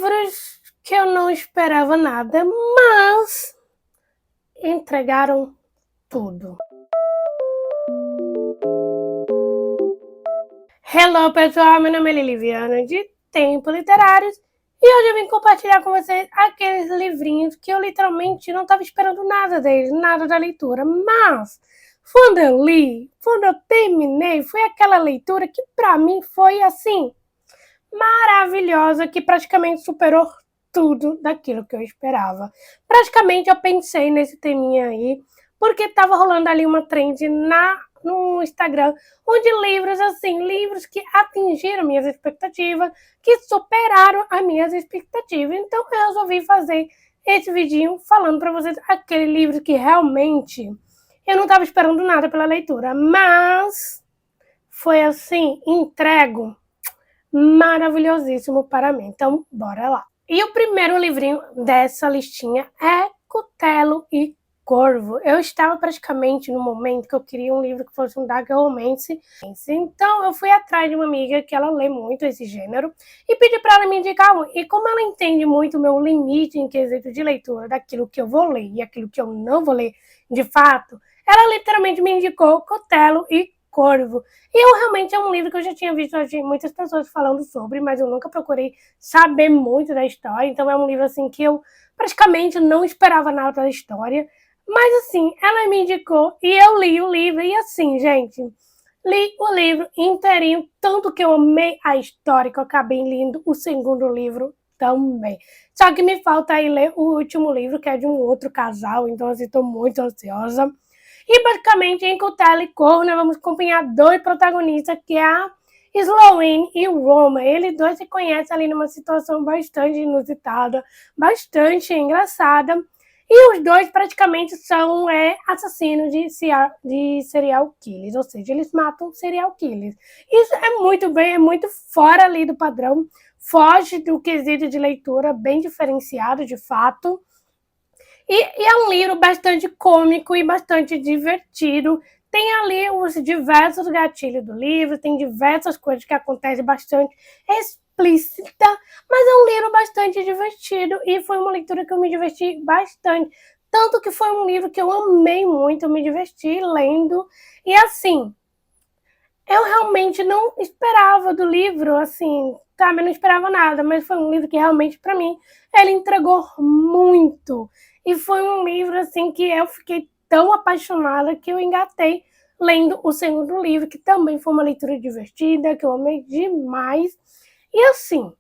livros que eu não esperava nada, mas entregaram tudo. Hello, pessoal! Meu nome é Liliviana, de Tempo Literários, e hoje eu vim compartilhar com vocês aqueles livrinhos que eu literalmente não estava esperando nada deles, nada da leitura, mas quando eu li, quando eu terminei, foi aquela leitura que pra mim foi assim, maravilhosa, que praticamente superou tudo daquilo que eu esperava. Praticamente eu pensei nesse teminha aí, porque estava rolando ali uma trend no Instagram, onde livros assim, livros que atingiram minhas expectativas, que superaram as minhas expectativas. Então eu resolvi fazer esse vidinho falando para vocês aquele livro que realmente eu não estava esperando nada pela leitura, mas foi assim, entrego maravilhosíssimo para mim. Então, bora lá. E o primeiro livrinho dessa listinha é Cutelo e Corvo. Eu estava praticamente no momento que eu queria um livro que fosse um dark romance. Então, eu fui atrás de uma amiga que ela lê muito esse gênero e pedi para ela me indicar um. E como ela entende muito o meu limite em quesito de leitura daquilo que eu vou ler e aquilo que eu não vou ler de fato, ela literalmente me indicou Cutelo e Corvo. E eu realmente é um livro que eu já tinha visto muitas pessoas falando sobre, mas eu nunca procurei saber muito da história. Então é um livro assim que eu praticamente não esperava nada da história. Mas assim, ela me indicou e eu li o livro. E assim, gente, li o livro inteirinho, tanto que eu amei a história que eu acabei lendo o segundo livro também. Só que me falta aí ler o último livro, que é de um outro casal, então assim, estou muito ansiosa. E basicamente em Cutelo e Corvo nós vamos acompanhar dois protagonistas, que é a Sloane e o Roma. Eles dois se conhecem ali numa situação bastante inusitada, bastante engraçada. E os dois praticamente são assassinos de serial killers, ou seja, eles matam serial killers. Isso é muito bem, é muito fora ali do padrão, foge do quesito de leitura, bem diferenciado de fato. E é um livro bastante cômico e bastante divertido. Tem ali os diversos gatilhos do livro, tem diversas coisas que acontecem bastante explícita, mas é um livro bastante divertido e foi uma leitura que eu me diverti bastante. Tanto que foi um livro que eu amei muito, eu me diverti lendo. E assim, eu realmente não esperava do livro, assim, sabe? Eu não esperava nada, mas foi um livro que realmente, para mim, ele entregou muito. E foi um livro, assim, que eu fiquei tão apaixonada que eu engatei lendo o segundo livro, que também foi uma leitura divertida, que eu amei demais. E assim,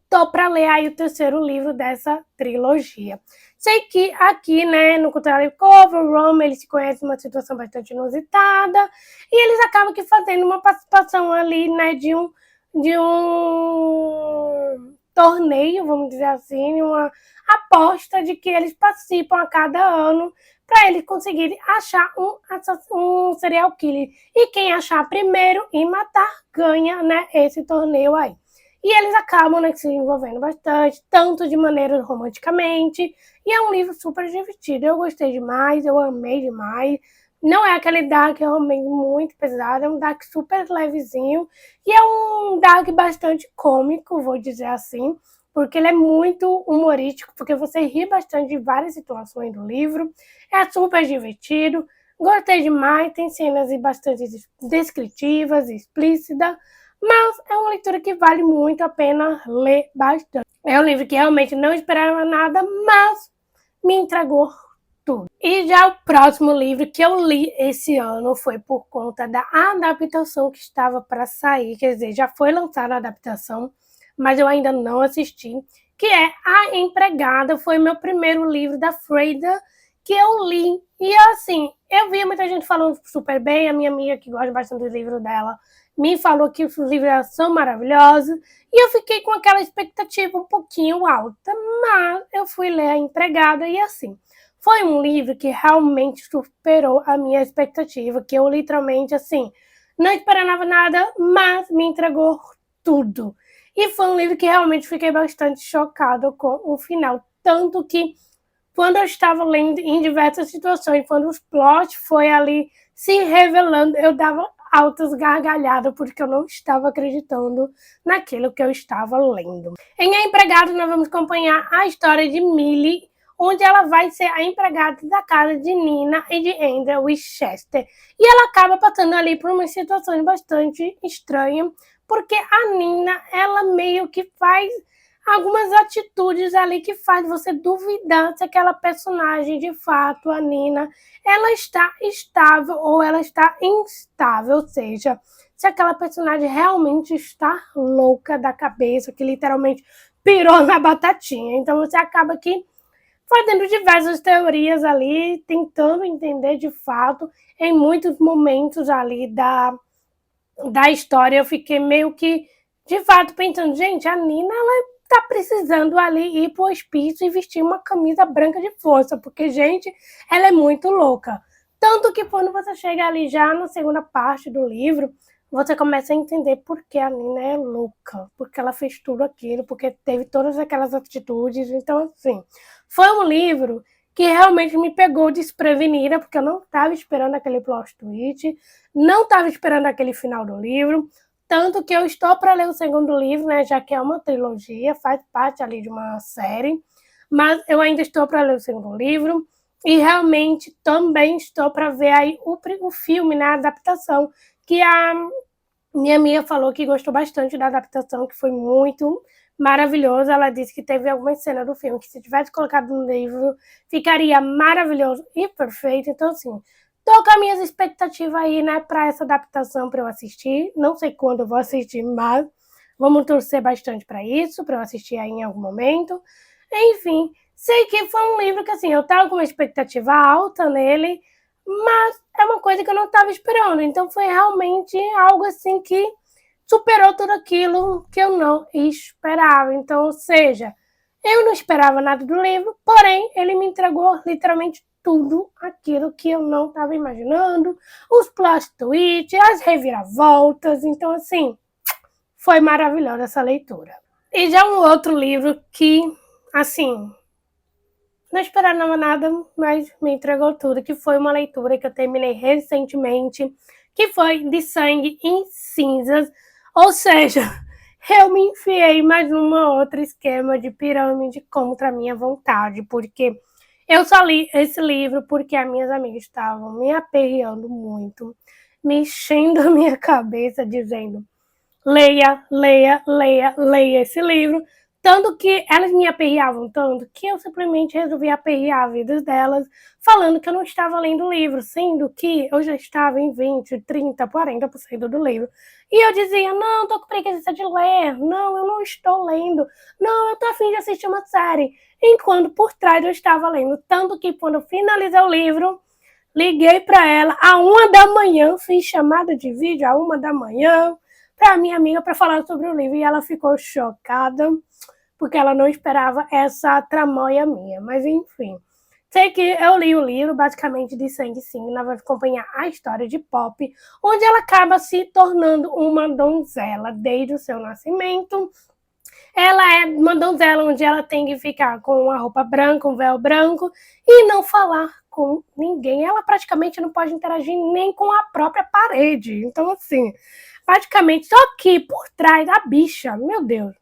tô para ler aí o terceiro livro dessa trilogia. Sei que aqui, né, no Cutelo e Corvo, o Roma, eles se conhecem numa situação bastante inusitada e eles acabam que fazendo uma participação ali, né, de um torneio, vamos dizer assim, uma aposta de que eles participam a cada ano para eles conseguirem achar um serial killer. E quem achar primeiro e matar ganha, né, esse torneio aí. E eles acabam, né, se envolvendo bastante, tanto de maneira romanticamente, e é um livro super divertido. Eu gostei demais, eu amei demais. Não é aquele dark realmente muito pesado, é um dark super levezinho, e é um dark bastante cômico, vou dizer assim, porque ele é muito humorístico, porque você ri bastante de várias situações do livro, é super divertido, gostei demais, tem cenas bastante descritivas, explícitas, mas é uma leitura que vale muito a pena ler bastante. É um livro que realmente não esperava nada, mas me entregou tudo. E já o próximo livro que eu li esse ano foi por conta da adaptação que estava para sair, quer dizer, já foi lançada a adaptação, mas eu ainda não assisti, que é A Empregada. Foi meu primeiro livro da Freida que eu li. E assim, eu vi muita gente falando super bem, a minha amiga que gosta bastante do livro dela me falou que os livros são maravilhosos, e eu fiquei com aquela expectativa um pouquinho alta, mas eu fui ler A Empregada e assim, foi um livro que realmente superou a minha expectativa, que eu literalmente, assim, não esperava nada, mas me entregou tudo. E foi um livro que realmente fiquei bastante chocada com o final, tanto que quando eu estava lendo em diversas situações, quando os plots foi ali se revelando, eu dava altas gargalhadas, porque eu não estava acreditando naquilo que eu estava lendo. Em A Empregada, nós vamos acompanhar a história de Millie, onde ela vai ser a empregada da casa de Nina e de Andrew Winchester. E ela acaba passando ali por umas situações bastante estranhas, porque a Nina, ela meio que faz algumas atitudes ali que faz você duvidar se aquela personagem, de fato, a Nina, ela está estável ou ela está instável, ou seja, se aquela personagem realmente está louca da cabeça, que literalmente pirou na batatinha. Então você acaba aqui fazendo diversas teorias ali, tentando entender de fato. Em muitos momentos ali da história eu fiquei meio que, de fato, pensando, gente, a Nina, ela tá precisando ali ir pro hospício e vestir uma camisa branca de força, porque, gente, ela é muito louca. Tanto que quando você chega ali já na segunda parte do livro, você começa a entender por que a Nina é louca, porque ela fez tudo aquilo, porque teve todas aquelas atitudes. Então, assim, foi um livro que realmente me pegou desprevenida, porque eu não estava esperando aquele plot twist, não estava esperando aquele final do livro, tanto que eu estou para ler o segundo livro, né, já que é uma trilogia, faz parte ali de uma série, mas eu ainda estou para ler o segundo livro, e realmente também estou para ver aí o filme, né, a adaptação, que a minha amiga falou que gostou bastante da adaptação, que foi muito maravilhoso. Ela disse que teve algumas cenas do filme que, se tivesse colocado no livro, ficaria maravilhoso e perfeito. Então, assim, tô com as minhas expectativas aí, né, para essa adaptação para eu assistir. Não sei quando eu vou assistir, mas vamos torcer bastante para isso, para eu assistir aí em algum momento. Enfim, sei que foi um livro que, assim, eu tava com uma expectativa alta nele, mas é uma coisa que eu não estava esperando. Então foi realmente algo assim que superou tudo aquilo que eu não esperava. Então, ou seja, eu não esperava nada do livro, porém ele me entregou literalmente tudo aquilo que eu não estava imaginando, os plot twists, as reviravoltas. Então, assim, foi maravilhosa essa leitura. E já um outro livro que, assim, não esperava nada, mas me entregou tudo, que foi uma leitura que eu terminei recentemente, que foi De Sangue em Cinzas, ou seja, eu me enfiei mais numa outra esquema de pirâmide contra a minha vontade, porque eu só li esse livro porque as minhas amigas estavam me aperreando muito, me enchendo a minha cabeça, dizendo: leia, leia, leia, leia esse livro. Tanto que elas me aperreavam tanto que eu simplesmente resolvi aperrear a vida delas, falando que eu não estava lendo o livro, sendo que eu já estava em 20, 30, 40% do livro. E eu dizia: não, tô com preguiça de ler, não, eu não estou lendo, não, eu tô a fim de assistir uma série. Enquanto por trás eu estava lendo. Tanto que quando eu finalizei o livro, liguei para ela à 1 da manhã, fiz chamada de vídeo à 1 da manhã, para minha amiga para falar sobre o livro, e ela ficou chocada, porque ela não esperava essa tramóia minha. Mas enfim, sei que eu li o livro, basicamente, de Sangue Sim. Nós vamos acompanhar a história de Pop, onde ela acaba se tornando uma donzela desde o seu nascimento. Ela é uma donzela onde ela tem que ficar com uma roupa branca, um véu branco, e não falar com ninguém. Ela praticamente não pode interagir nem com a própria parede. Então, assim, praticamente, só que por trás da bicha, meu Deus,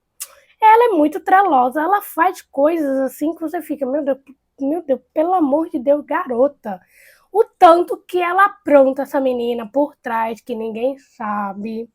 ela é muito trelosa, ela faz coisas assim que você fica, meu Deus, pelo amor de Deus, garota. O tanto que ela apronta essa menina por trás, que ninguém sabe.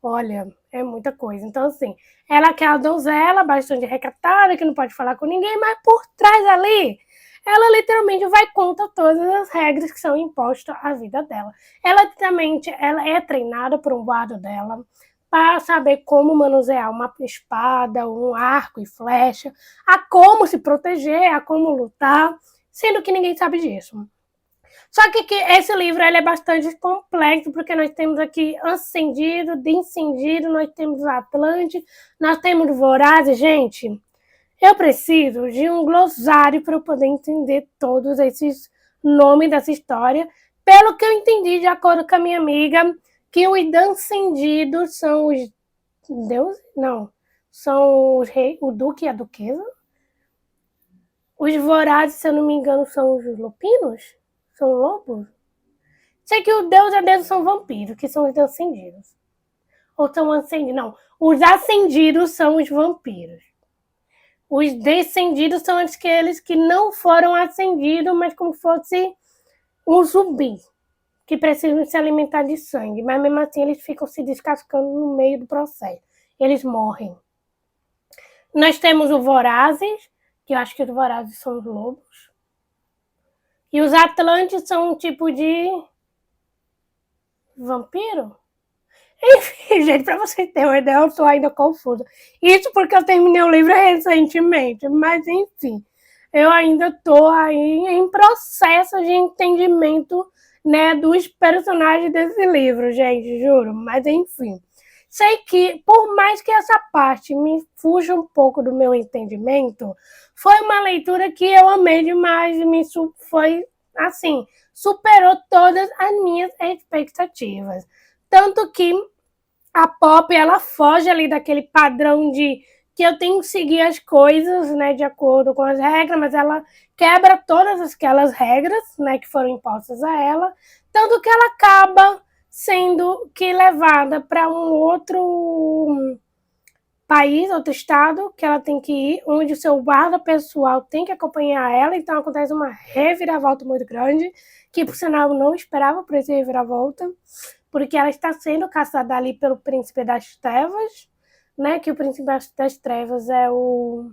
Olha, é muita coisa. Então, assim, ela quer a donzela, bastante recatada, que não pode falar com ninguém, mas por trás ali, ela literalmente vai contra todas as regras que são impostas à vida dela. Ela literalmente, ela é treinada por um guarda dela para saber como manusear uma espada, um arco e flecha, a como se proteger, a como lutar, sendo que ninguém sabe disso. Só que esse livro ele é bastante complexo, porque nós temos aqui Ascendido, de Incendido, nós temos Atlante, nós temos Vorazes. Gente, eu preciso de um glossário para eu poder entender todos esses nomes dessa história. Pelo que eu entendi, de acordo com a minha amiga, que os Ascendidos são os deuses? Não. São os reis, o duque e a duquesa. Os Vorazes, se eu não me engano, são os lupinos? São lobos? Sei que o deus e a deusa são vampiros, que são os ascendidos. Ou são ascendidos, não. Os ascendidos são os vampiros. Os descendidos são aqueles que não foram ascendidos, mas como se fosse um zumbi, que precisam se alimentar de sangue. Mas mesmo assim eles ficam se descascando no meio do processo. Eles morrem. Nós temos o Vorazes, que eu acho que os Vorazes são os lobos. E os Atlantes são um tipo de vampiro? Enfim, gente, pra vocês terem uma ideia, eu tô ainda confusa. Isso porque eu terminei o livro recentemente, mas enfim, eu ainda tô aí em processo de entendimento, né, dos personagens desse livro, gente, juro. Mas enfim, sei que, por mais que essa parte me fuja um pouco do meu entendimento, foi uma leitura que eu amei demais e foi, assim, superou todas as minhas expectativas. Tanto que a Pop, ela foge ali daquele padrão de que eu tenho que seguir as coisas, né, de acordo com as regras, mas ela quebra todas aquelas regras, né, que foram impostas a ela, tanto que ela acaba sendo que levada para um outro país, outro estado, que ela tem que ir, onde o seu guarda pessoal tem que acompanhar ela, então acontece uma reviravolta muito grande, que por sinal eu não esperava por esse reviravolta, porque ela está sendo caçada ali pelo Príncipe das Trevas, né, que o Príncipe das Trevas é o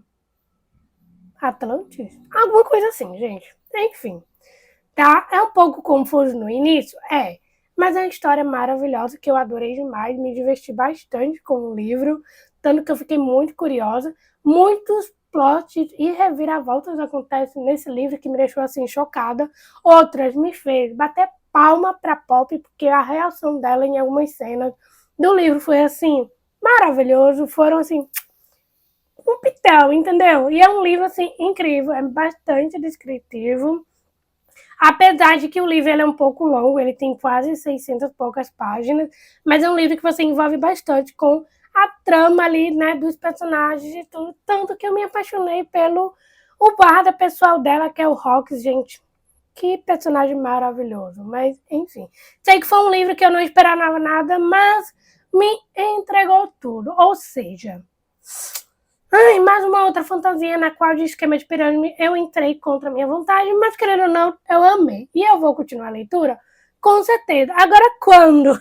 Atlantis? Alguma coisa assim, gente. Enfim, tá? É um pouco confuso no início? É. Mas é uma história maravilhosa que eu adorei demais, me diverti bastante com o livro, tanto que eu fiquei muito curiosa. Muitos plots e reviravoltas acontecem nesse livro que me deixou assim chocada. Outras me fez bater palma pra Pop, porque a reação dela em algumas cenas do livro foi assim, maravilhoso. Foram assim, um pitel, entendeu? E é um livro assim incrível, é bastante descritivo. Apesar de que o livro ele é um pouco longo, ele tem quase 600 e poucas páginas, mas é um livro que você envolve bastante com a trama ali, né, dos personagens e tudo. Tanto que eu me apaixonei pelo o guarda pessoal dela, que é o Hawks, gente. Que personagem maravilhoso. Mas, enfim. Sei que foi um livro que eu não esperava nada, mas me entregou tudo. Ou seja, ai, mais uma outra fantasia na qual de esquema de pirâmide eu entrei contra a minha vontade, mas querendo ou não, eu amei. E eu vou continuar a leitura? Com certeza. Agora, quando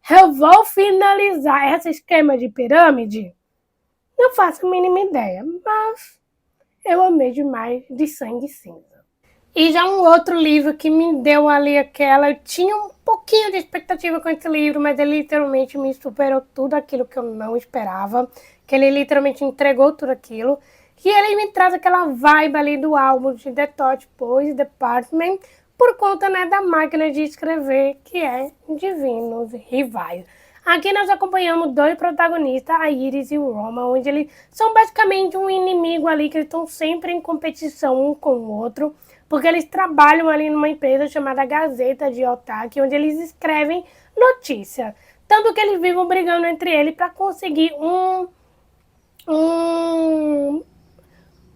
eu vou finalizar esse esquema de pirâmide, não faço a mínima ideia, mas eu amei demais de Sangue Cinza. E já um outro livro que me deu ali aquela... Eu tinha um pouquinho de expectativa com esse livro, mas ele literalmente me superou tudo aquilo que eu não esperava. Que ele literalmente entregou tudo aquilo. E ele me traz aquela vibe ali do álbum de The Touch Boys Department, por conta, né, da máquina de escrever, que é Divinos Rivais. Aqui nós acompanhamos dois protagonistas, a Iris e o Roma, onde eles são basicamente um inimigo ali, que eles estão sempre em competição um com o outro, porque eles trabalham ali numa empresa chamada Gazeta de Otaki, onde eles escrevem notícia. Tanto que eles vivem brigando entre eles para conseguir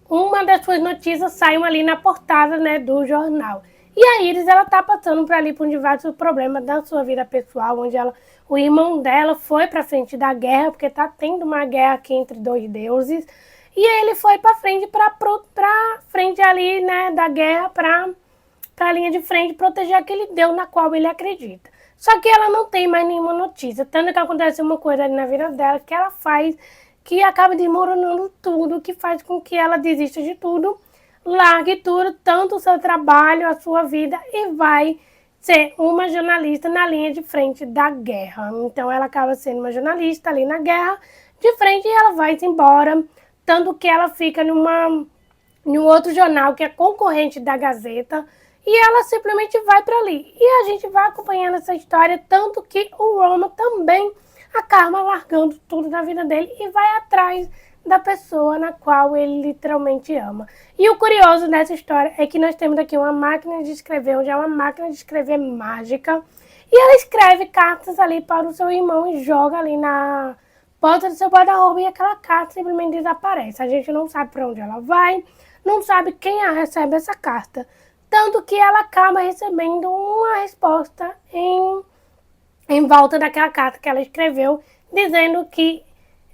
uma das suas notícias saiam ali na portada, né, do jornal. E a Iris, ela tá passando por ali por diversos problemas da sua vida pessoal, onde o irmão dela foi pra frente da guerra, porque tá tendo uma guerra aqui entre dois deuses, e ele foi pra frente, pra frente ali, né, da guerra, pra linha de frente, proteger aquele deus na qual ele acredita. Só que ela não tem mais nenhuma notícia, tanto que acontece uma coisa ali na vida dela, que ela faz, que acaba desmoronando tudo, que faz com que ela desista de tudo, largue tudo, tanto o seu trabalho, a sua vida, e vai ser uma jornalista na linha de frente da guerra. Então ela acaba sendo uma jornalista ali na guerra, de frente, e ela vai embora, tanto que ela fica num outro jornal que é concorrente da Gazeta, e ela simplesmente vai para ali. E a gente vai acompanhando essa história, tanto que o Roma também acaba largando tudo da vida dele e vai atrás da pessoa na qual ele literalmente ama. E o curioso dessa história é que nós temos aqui uma máquina de escrever, onde é uma máquina de escrever mágica, e ela escreve cartas ali para o seu irmão e joga ali na porta do seu guarda-roupa, e aquela carta simplesmente desaparece. A gente não sabe para onde ela vai, não sabe quem a recebe essa carta. tanto que ela acaba recebendo uma resposta em volta daquela carta que ela escreveu, dizendo que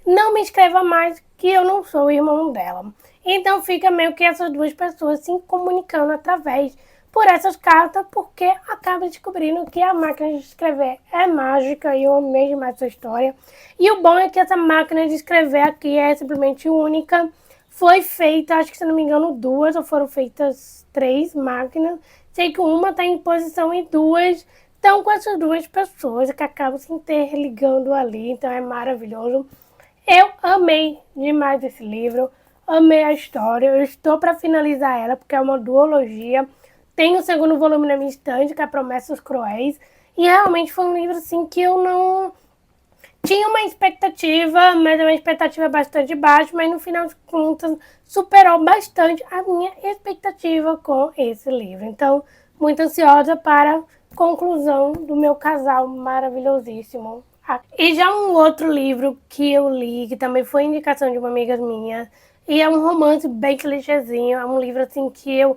não me escreva mais, que eu não sou o irmão dela. Então fica meio que essas duas pessoas se comunicando através por essas cartas, porque acaba descobrindo que a máquina de escrever é mágica e eu amei demais essa história. E o bom é que essa máquina de escrever aqui é simplesmente única. Foi feita, acho que se não me engano, 2 ou foram feitas 3 máquinas. Sei que uma está em posição e 2 estão com essas 2 pessoas que acabam se interligando ali. Então é maravilhoso. Eu amei demais esse livro, amei a história. Eu estou para finalizar ela porque é uma duologia. Tem o segundo volume na minha estante, que é Promessas Cruéis. E realmente foi um livro assim que eu não tinha uma expectativa, mas é uma expectativa bastante baixa, mas no final de contas superou bastante a minha expectativa com esse livro. Então, muito ansiosa para a conclusão do meu casal maravilhosíssimo. E já um outro livro que eu li, que também foi indicação de uma amiga minha, e é um romance bem clichêzinho, é um livro assim que eu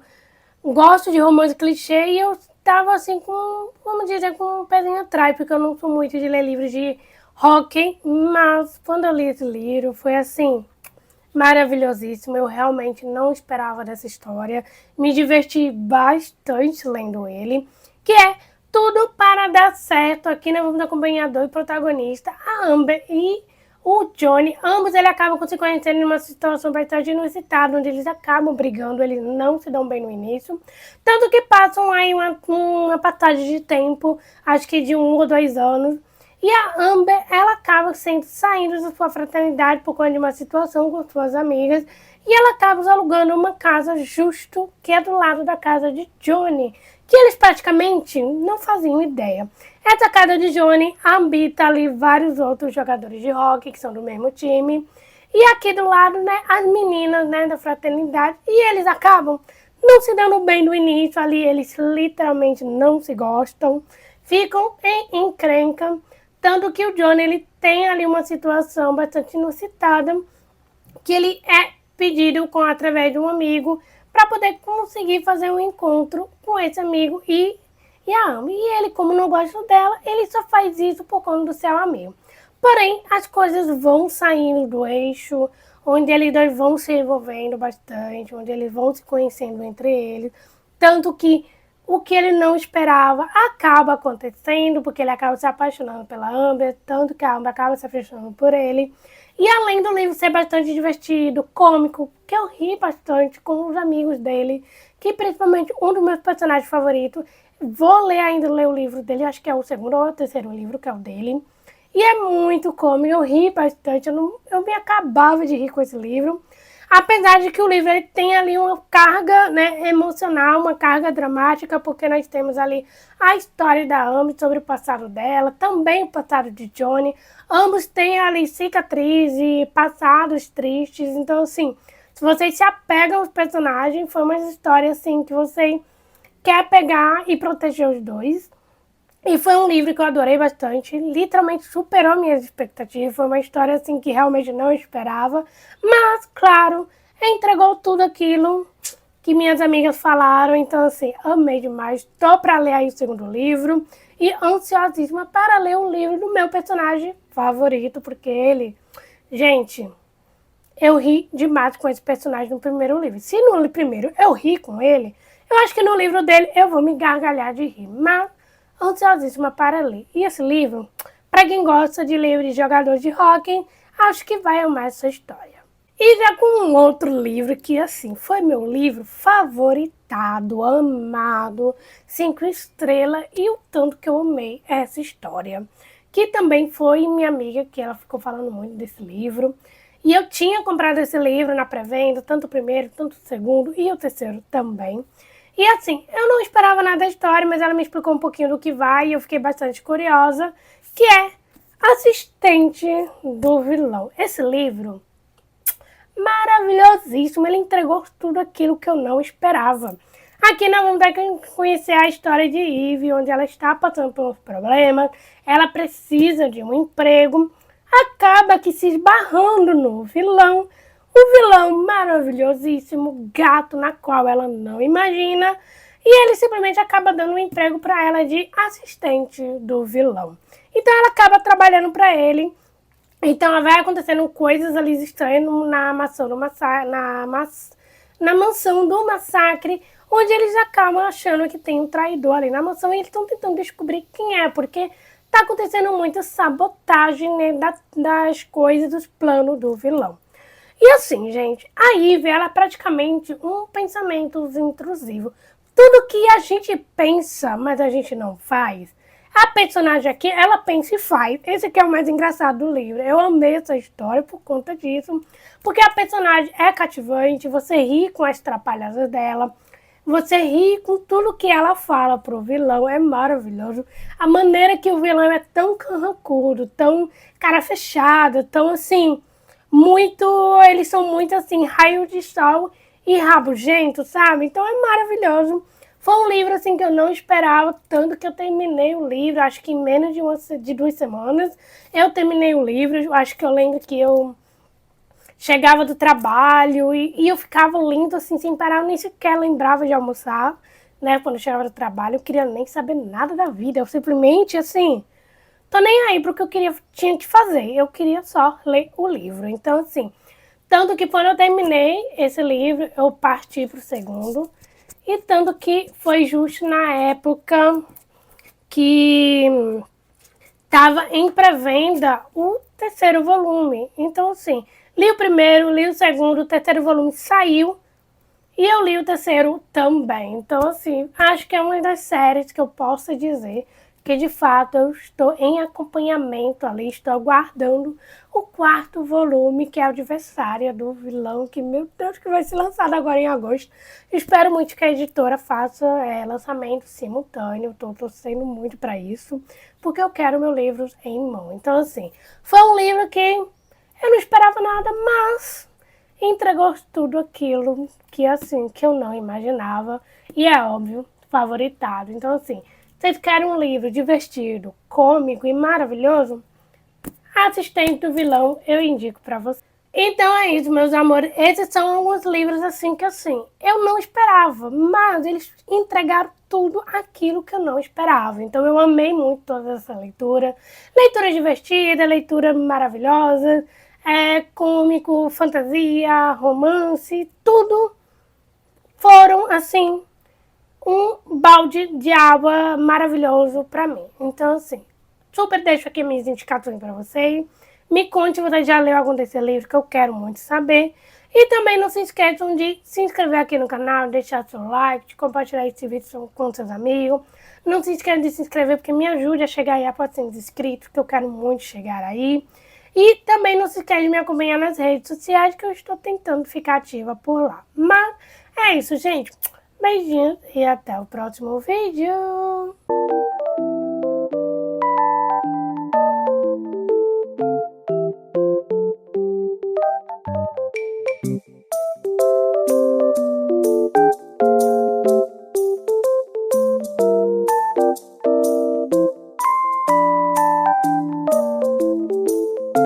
gosto de romance clichê e eu tava assim com, vamos dizer, com um pezinho atrás, porque eu não sou muito de ler livros de rock, mas quando eu li esse livro foi assim, maravilhosíssimo. Eu realmente não esperava dessa história, me diverti bastante lendo ele, que é Tudo para Dar Certo. Aqui nós vamos acompanhar dois protagonistas, a Amber e o Johnny. Ambos eles acabam se conhecendo em uma situação bastante inusitada, onde eles acabam brigando, eles não se dão bem no início, tanto que passam aí uma passagem de tempo, acho que de 1 ou 2 anos, e a Amber, ela acaba saindo da sua fraternidade por conta de uma situação com suas amigas, e ela acaba alugando uma casa justo que é do lado da casa de Johnny, que eles praticamente não faziam ideia. Essa casa de Johnny habita ali vários outros jogadores de hockey que são do mesmo time. E aqui do lado, né, as meninas, né, da fraternidade. E eles acabam não se dando bem no início ali. Eles literalmente não se gostam. Ficam em encrenca. Tanto que o Johnny, ele tem ali uma situação bastante inusitada. Que ele é pedido através de um amigo para poder conseguir fazer um encontro com esse amigo e a Amber. E ele, como não gosta dela, ele só faz isso por conta do seu amigo. Porém, as coisas vão saindo do eixo, onde eles dois vão se envolvendo bastante, onde eles vão se conhecendo entre eles. Tanto que o que ele não esperava acaba acontecendo, porque ele acaba se apaixonando pela Amber, tanto que a Amber acaba se apaixonando por ele. E além do livro ser bastante divertido, cômico, que eu ri bastante com os amigos dele, que principalmente um dos meus personagens favoritos, vou ler o livro dele, acho que é o segundo ou o terceiro livro, que é o dele. E é muito cômico, eu ri bastante, eu me acabava de rir com esse livro. Apesar de que o livro ele tem ali uma carga, né, emocional, uma carga dramática, porque nós temos ali a história da Amber sobre o passado dela, também o passado de Johnny. Ambos têm ali cicatrizes e passados tristes. Então, assim, se vocês se apegam aos personagens, foi uma história assim que você quer pegar e proteger os dois. E foi um livro que eu adorei bastante, literalmente superou minhas expectativas, foi uma história assim que realmente não esperava, mas, claro, entregou tudo aquilo que minhas amigas falaram, então assim, amei demais, tô pra ler aí o segundo livro e ansiosíssima para ler o livro do meu personagem favorito, porque ele, gente, eu ri demais com esse personagem no primeiro livro. Se no primeiro eu ri com ele, eu acho que no livro dele eu vou me gargalhar de rir, mas ansiosíssima para ler. E esse livro, para quem gosta de livros de jogadores de hóquei, acho que vai amar essa história. E já com um outro livro que, assim, foi meu livro favoritado, amado, 5 estrelas, e o tanto que eu amei essa história. Que também foi minha amiga, que ela ficou falando muito desse livro. E eu tinha comprado esse livro na pré-venda, tanto o primeiro, tanto o segundo e o terceiro também. E assim, eu não esperava nada da história, mas ela me explicou um pouquinho do que vai e eu fiquei bastante curiosa, que é Assistente do Vilão. Esse livro, maravilhosíssimo, ele entregou tudo aquilo que eu não esperava. Aqui nós vamos conhecer a história de Eve, onde ela está passando por uns problemas, ela precisa de um emprego, acaba que se esbarrando no vilão, o vilão maravilhosíssimo, gato na qual ela não imagina, E ele simplesmente acaba dando um emprego para ela de assistente do vilão. Então ela acaba trabalhando para ele. Então vai acontecendo coisas ali estranhas na mansão do massacre, onde eles acabam achando que tem um traidor ali na mansão e eles estão tentando descobrir quem é, porque tá acontecendo muita sabotagem, né, das coisas, dos planos do vilão. E assim, gente, a Ivy, ela é praticamente um pensamento intrusivo. Tudo que a gente pensa, mas a gente não faz, a personagem aqui, ela pensa e faz. Esse aqui é o mais engraçado do livro. Eu amei essa história por conta disso. Porque a personagem é cativante, você ri com as trapalhadas dela, você ri com tudo que ela fala pro vilão, é maravilhoso. A maneira que o vilão é tão carrancudo, tão cara fechada, tão assim, muito... Eles são muito assim, raio de sol e rabugento, sabe? Então é maravilhoso. Foi um livro assim que eu não esperava, tanto que eu terminei o livro, acho que em menos de 2 semanas eu terminei o livro. Acho que eu lembro que eu chegava do trabalho e eu ficava lendo assim, sem parar, eu nem sequer lembrava de almoçar, né? Quando eu chegava do trabalho, eu queria nem saber nada da vida, eu simplesmente assim, tô nem aí pro que tinha que fazer, eu queria só ler o livro. Então assim, tanto que quando eu terminei esse livro, eu parti pro segundo. E tanto que foi justo na época que estava em pré-venda o terceiro volume. Então, assim, li o primeiro, li o segundo, o terceiro volume saiu e eu li o terceiro também. Então, assim, acho que é uma das séries que eu posso dizer que, de fato, eu estou em acompanhamento ali, estou aguardando o quarto volume, que é a Adversária do Vilão, que, meu Deus, que vai ser lançado agora em agosto. Espero muito que a editora faça lançamento simultâneo, estou torcendo muito para isso, porque eu quero meu livro em mão. Então, assim, foi um livro que eu não esperava nada, mas entregou tudo aquilo que, assim, que eu não imaginava. E é óbvio, favoritado. Então, assim, vocês querem um livro divertido, cômico e maravilhoso? Assistente do Vilão, eu indico para vocês. Então é isso, meus amores. Esses são alguns livros assim que assim, eu não esperava, mas eles entregaram tudo aquilo que eu não esperava. Então eu amei muito toda essa leitura. Leitura divertida, leitura maravilhosa, cômico, fantasia, romance, tudo foram assim um balde de água maravilhoso para mim. Então assim, super deixo aqui minhas indicações para vocês. Me conte se você já leu algum desses livros, que eu quero muito saber. E também não se esqueçam de se inscrever aqui no canal, deixar seu like, de compartilhar esse vídeo com seus amigos. Não se esqueçam de se inscrever, porque me ajude a chegar aí a 400 inscritos, que eu quero muito chegar aí. E também não se esqueça de me acompanhar nas redes sociais, que eu estou tentando ficar ativa por lá. Mas é isso, gente. Beijinhos e até o próximo vídeo.